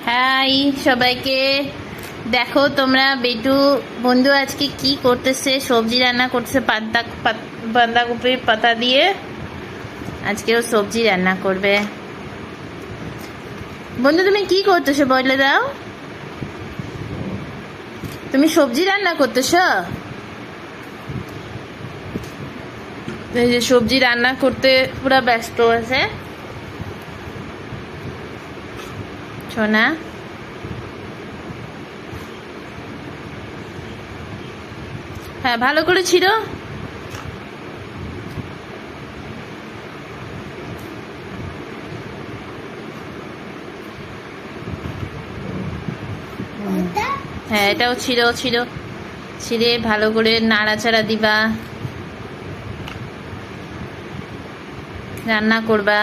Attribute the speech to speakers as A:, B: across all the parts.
A: High সবাইকে। দেখো তোমরা বেটু বন্ধু আজকে কি করতেছে, সবজি রান্না করতেছে বাঁধাকপির পাতা দিয়ে। আজকেও সবজি রান্না করবে। বন্ধু তুমি কি করতেছো বলে দাও। তুমি সবজি রান্না করতেছো? এই যে সবজি রান্না করতে পুরো ব্যস্ত আছে সোনা। হ্যাঁ ভালো করে ছিল। হ্যাঁ এটাও ছিল ছিঁড়ে ভালো করে নাড়াচাড়া দিবা, রান্না করবা।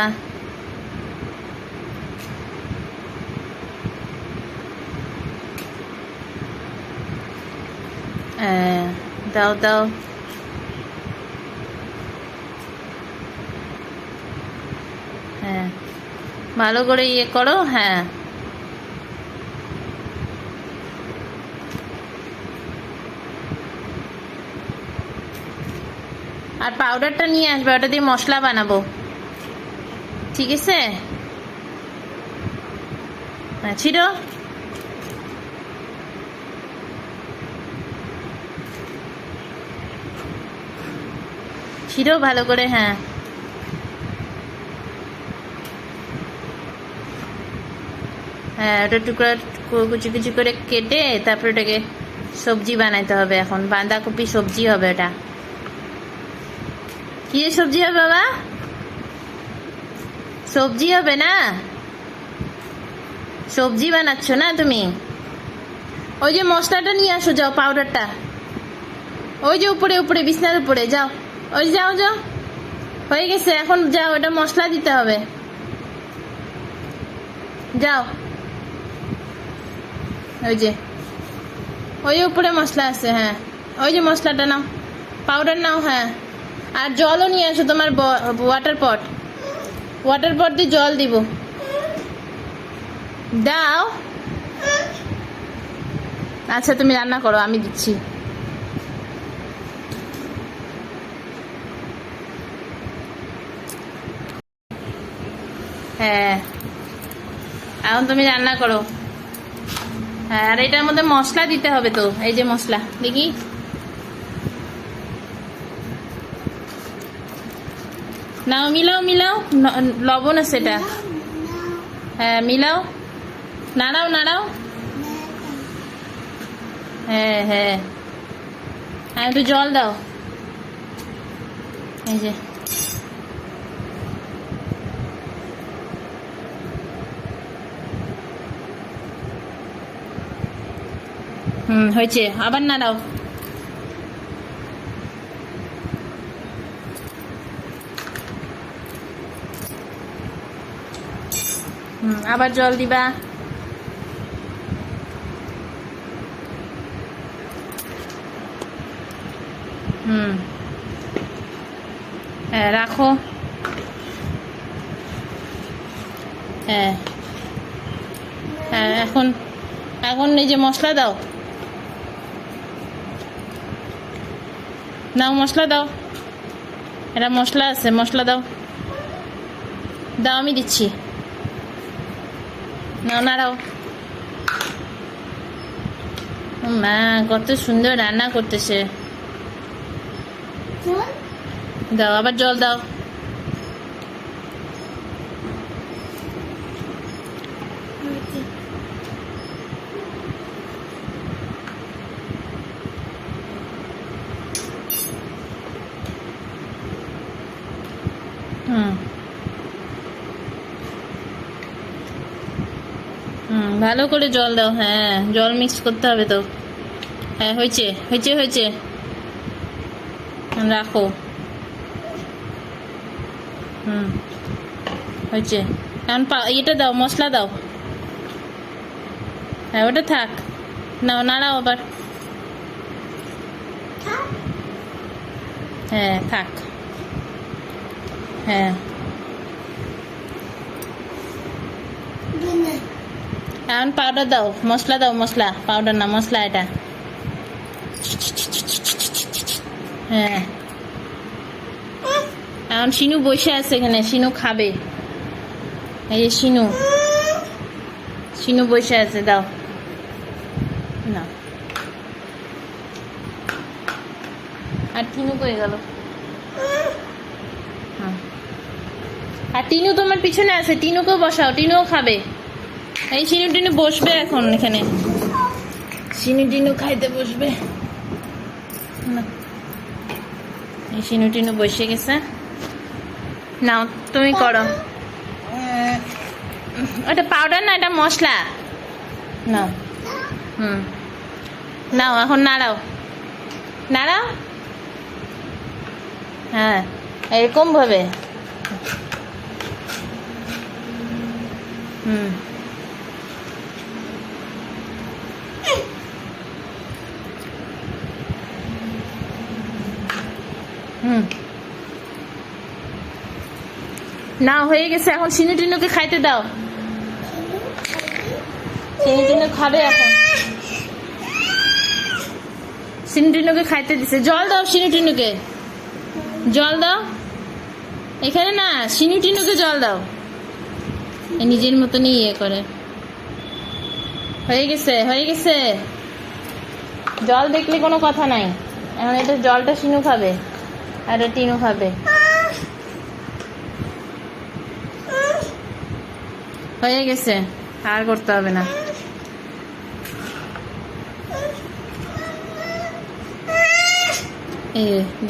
A: দাও দাও। হ্যাঁ ভালো করে ইয়ে করো। হ্যাঁ আর পাউডারটা নিয়ে আসবে, ওটা দিয়ে মশলা বানাবো, ঠিক আছে? হ্যাঁ ছিড়ো। ছিড়ো ভালো করে। হ্যাঁ হ্যাঁ ওটা টুকরা কুচি কুচি করে কেটে তারপরে ওটাকে সবজি বানাইতে হবে। এখন বাঁধাকপি সবজি হবে। ওটা কি সবজি হবে বাবা? সবজি হবে না, সবজি বানাচ্ছ না তুমি? ওই যে মশলাটা নিয়ে আসো, যাও পাউডারটা ওই যে উপরে উপরে বিছনার উপরে যাও। ওই যাও যাও, হয়ে গেছে। এখন যাও, ওটা মশলা দিতে হবে। যাও ওই যে ওই উপরে মশলা আছে। হ্যাঁ ওই যে মশলাটা নাও, পাউডার নাও। হ্যাঁ আর জলও নিয়ে আসো, তোমার ওয়াটার পট দিয়ে জল দিব। দাও। আচ্ছা তুমি রান্না করো, আমি দিচ্ছি। হ্যাঁ এখন তুমি রান্না করো। হ্যাঁ আর এটার মধ্যে মশলা দিতে হবে তো। এই যে মশলা দেখি, নাও মিলাও মিলাও। লবণ আছে এটা। হ্যাঁ মিলাও, নাড়াও নাড়াও। হ্যাঁ হ্যাঁ হ্যাঁ একটু জল দাও। এই যে হয়েছে, আবার নাড়াও। আবার জল দিবা। হ্যাঁ রাখো। হ্যাঁ হ্যাঁ এখন এখন এই যে মশলা দাও, নাও মশলা দাও। এটা মশলা আছে, মশলা দাও। দাও আমি দিচ্ছি, নাও নাড়াও। মা কত সুন্দর রান্না করতেছে। দাও আবার জল দাও। ভালো করে জল দাও। হ্যাঁ জল মিক্স করতে হবে তো। হ্যাঁ হয়েছে হয়েছে হয়েছে, রাখো। হয়েছে। এখন এটা দাও, মশলা দাও। হ্যাঁ ওটা থাক, নাও নাড়াও আবার। হ্যাঁ থাক। হ্যাঁ এখন পাউডার দাও, মশলা দাও, মশলা, পাউডার না মশলা এটা। হ্যাঁ, এখন শিনু বসে আছে এখানে, শিনু খাবে। এই যে শিনু, শিনু বসে আছে, দাও না। আর টিনু কই গেল? হ্যাঁ, আর টিনু তোমার পিছনে আছে, টিনুকেও বসাও, টিনুও খাবে। এই শিনু টিনু বসবে এখন এখানে, শিনু টিনু খাইতে বসবে না। এই শিনু টিনু বসে গেছে, নাও তুমি করো। ওটা পাউডার না, এটা মশলা। নাও, নাও এখন নাড়াও, নাড়াও। হ্যাঁ, এরকম ভাবে। না হয়ে গেছে, এখন শিনু টিনুকে খাইতে দাও। শিনু টিনু খাবে এখন, শিনু টিনুকে খাইতে দিছে। জল দাও শিনু টিনুকে, জল দাও। এখানে না, শিনু টিনুকে জল দাও। নিজের মতনই ইয়ে করে। হয়ে গেছে, হয়ে গেছে। জল দেখলে কোনো কথা নাই। এখন এটা জলটা শিনু খাবে আর এটা টিনু খাবে। হয়ে গেছে, আর করতে হবে না।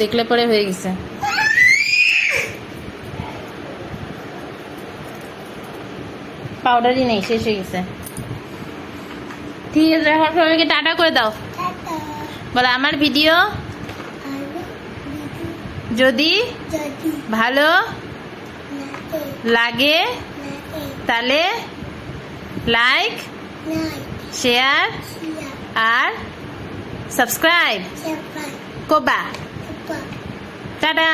A: দেখলে পরে হয়ে গেছে। পাউডারই নেই, শেষ হয়ে গেছে। ঠিক আছে, এখন সবাইকে টাটা করে দাও। বলো, আমার ভিডিও যদি ভালো লাগে তাহলে লাইক, শেয়ার আর সাবস্ক্রাইব করবা। টাটা।